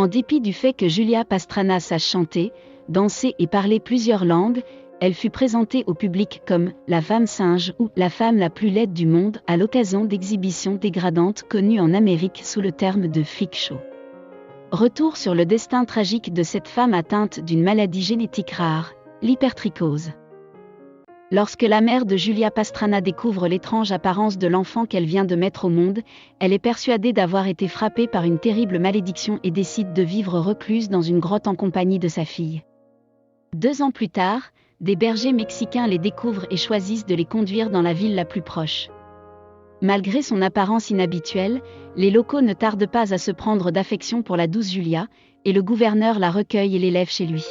En dépit du fait que Julia Pastrana sache chanter, danser et parler plusieurs langues, elle fut présentée au public comme « la femme singe » ou « la femme la plus laide du monde » à l'occasion d'exhibitions dégradantes connues en Amérique sous le terme de freak show. Retour sur le destin tragique de cette femme atteinte d'une maladie génétique rare, l'hypertrichose. Lorsque la mère de Julia Pastrana découvre l'étrange apparence de l'enfant qu'elle vient de mettre au monde, elle est persuadée d'avoir été frappée par une terrible malédiction et décide de vivre recluse dans une grotte en compagnie de sa fille. 2 ans plus tard, des bergers mexicains les découvrent et choisissent de les conduire dans la ville la plus proche. Malgré son apparence inhabituelle, les locaux ne tardent pas à se prendre d'affection pour la douce Julia, et le gouverneur la recueille et l'élève chez lui.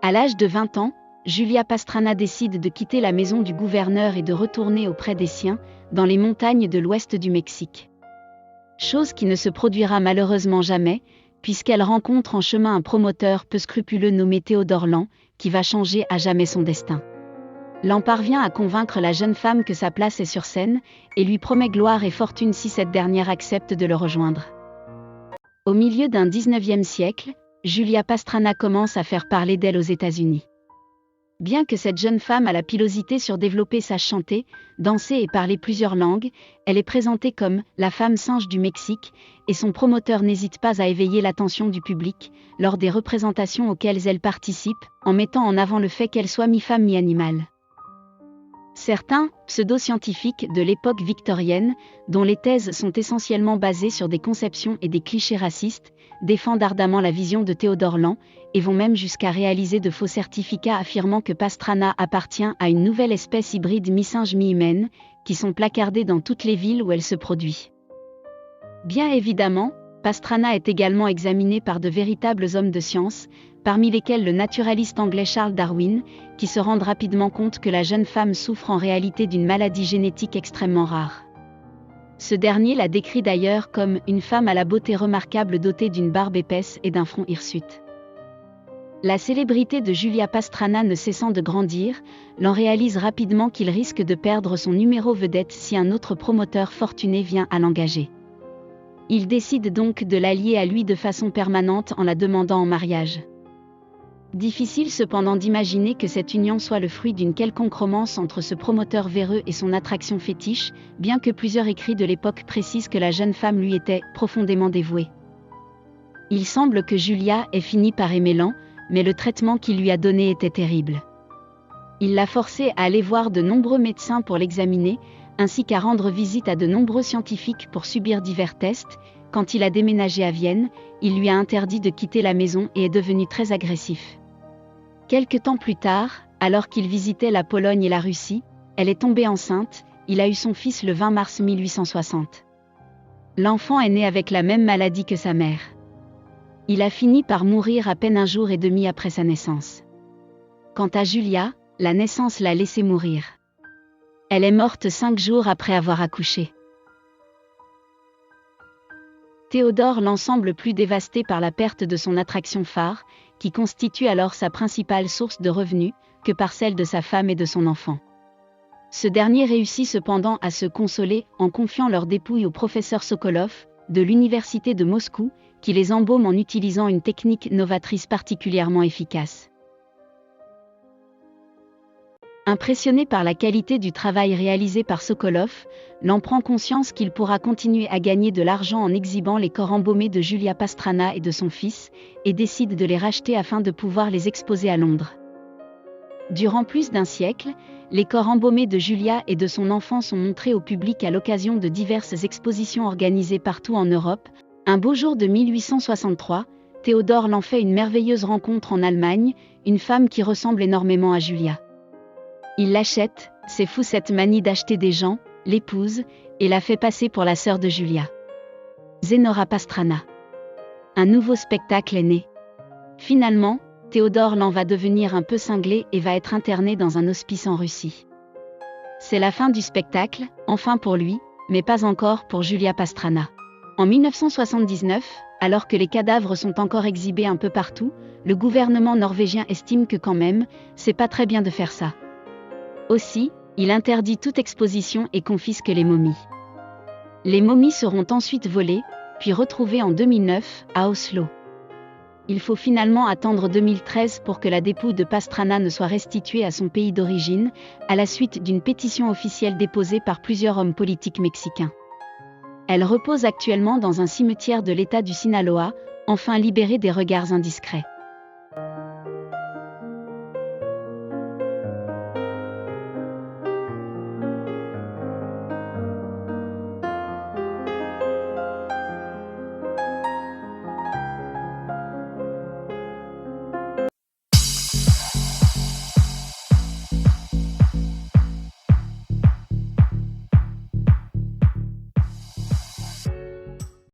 À l'âge de 20 ans, Julia Pastrana décide de quitter la maison du gouverneur et de retourner auprès des siens, dans les montagnes de l'ouest du Mexique. Chose qui ne se produira malheureusement jamais, puisqu'elle rencontre en chemin un promoteur peu scrupuleux nommé Théodore Land, qui va changer à jamais son destin. Land parvient à convaincre la jeune femme que sa place est sur scène, et lui promet gloire et fortune si cette dernière accepte de le rejoindre. Au milieu d'un 19e siècle, Julia Pastrana commence à faire parler d'elle aux États-Unis. Bien que cette jeune femme a la pilosité surdéveloppée sache chanter, danser et parler plusieurs langues, elle est présentée comme « la femme singe du Mexique » et son promoteur n'hésite pas à éveiller l'attention du public lors des représentations auxquelles elle participe, en mettant en avant le fait qu'elle soit mi-femme mi-animal. Certains, pseudo-scientifiques de l'époque victorienne, dont les thèses sont essentiellement basées sur des conceptions et des clichés racistes, défendent ardemment la vision de Théodore Land, et vont même jusqu'à réaliser de faux certificats affirmant que Pastrana appartient à une nouvelle espèce hybride mi-singe mi-humaine, qui sont placardés dans toutes les villes où elle se produit. Bien évidemment, Pastrana est également examinée par de véritables hommes de science, parmi lesquels le naturaliste anglais Charles Darwin, qui se rend rapidement compte que la jeune femme souffre en réalité d'une maladie génétique extrêmement rare. Ce dernier la décrit d'ailleurs comme une femme à la beauté remarquable dotée d'une barbe épaisse et d'un front hirsute. La célébrité de Julia Pastrana ne cessant de grandir, Land réalise rapidement qu'il risque de perdre son numéro vedette si un autre promoteur fortuné vient à l'engager. Il décide donc de l'allier à lui de façon permanente en la demandant en mariage. Difficile cependant d'imaginer que cette union soit le fruit d'une quelconque romance entre ce promoteur véreux et son attraction fétiche, bien que plusieurs écrits de l'époque précisent que la jeune femme lui était profondément dévouée. Il semble que Julia ait fini par aimer Land, mais le traitement qu'il lui a donné était terrible. Il l'a forcée à aller voir de nombreux médecins pour l'examiner, ainsi qu'à rendre visite à de nombreux scientifiques pour subir divers tests. Quand il a déménagé à Vienne, il lui a interdit de quitter la maison et est devenu très agressif. Quelque temps plus tard, alors qu'il visitait la Pologne et la Russie, elle est tombée enceinte, il a eu son fils le 20 mars 1860. L'enfant est né avec la même maladie que sa mère. Il a fini par mourir à peine 1 jour et demi après sa naissance. Quant à Julia, la naissance l'a laissée mourir. Elle est morte 5 jours après avoir accouché. Théodore Land semble plus dévasté par la perte de son attraction phare, qui constitue alors sa principale source de revenus, que par celle de sa femme et de son enfant. Ce dernier réussit cependant à se consoler en confiant leur dépouille au professeur Sokolov, de l'université de Moscou, qui les embaume en utilisant une technique novatrice particulièrement efficace. Impressionné par la qualité du travail réalisé par Sokolov, Land prend conscience qu'il pourra continuer à gagner de l'argent en exhibant les corps embaumés de Julia Pastrana et de son fils, et décide de les racheter afin de pouvoir les exposer à Londres. Durant plus d'1 siècle, les corps embaumés de Julia et de son enfant sont montrés au public à l'occasion de diverses expositions organisées partout en Europe. Un beau jour de 1863, Théodore Land fait une merveilleuse rencontre en Allemagne, une femme qui ressemble énormément à Julia. Il l'achète, c'est fou cette manie d'acheter des gens, l'épouse, et la fait passer pour la sœur de Julia. Zenora Pastrana. Un nouveau spectacle est né. Finalement, Théodore Land va devenir un peu cinglé et va être interné dans un hospice en Russie. C'est la fin du spectacle, enfin pour lui, mais pas encore pour Julia Pastrana. En 1979, alors que les cadavres sont encore exhibés un peu partout, le gouvernement norvégien estime que quand même, c'est pas très bien de faire ça. Aussi, il interdit toute exposition et confisque les momies. Les momies seront ensuite volées, puis retrouvées en 2009, à Oslo. Il faut finalement attendre 2013 pour que la dépouille de Pastrana ne soit restituée à son pays d'origine, à la suite d'une pétition officielle déposée par plusieurs hommes politiques mexicains. Elle repose actuellement dans un cimetière de l'État du Sinaloa, enfin libérée des regards indiscrets.